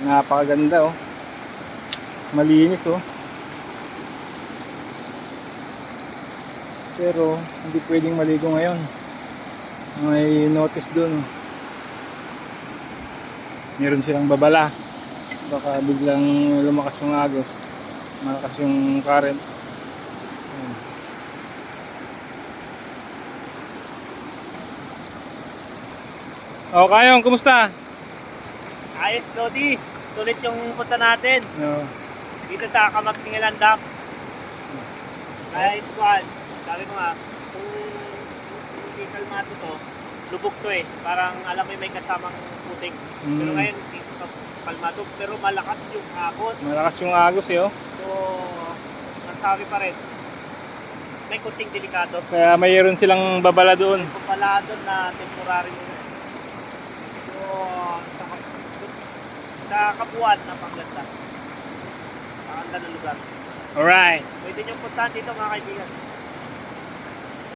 Napakaganda oh. Malinis oh. Pero hindi pwedeng maligo ngayon. May notice dun. Meron silang babala. Baka biglang lumakas yung agos. Malakas yung current. O Kayong, kumusta? Ayos, Lodi. Sulit yung punta natin No. dito sa Kamagsingilan Dam. Kahit kuhan, sabi ko nga, kung hindi kalmado to, lubog to eh. Parang alam mo may kasamang putik. Pero ngayon, hindi to kalmado. Pero malakas yung agos. Malakas yung agos eh oh. So, nasabi pa rin, may kunting delikado. Kaya mayroon silang babala doon. Kung pala doon na temporary yun. So, sa Kapuan na pangganda. Pakanda na lugar. Alright. Pwede nyo puntahan dito mga kaibigan.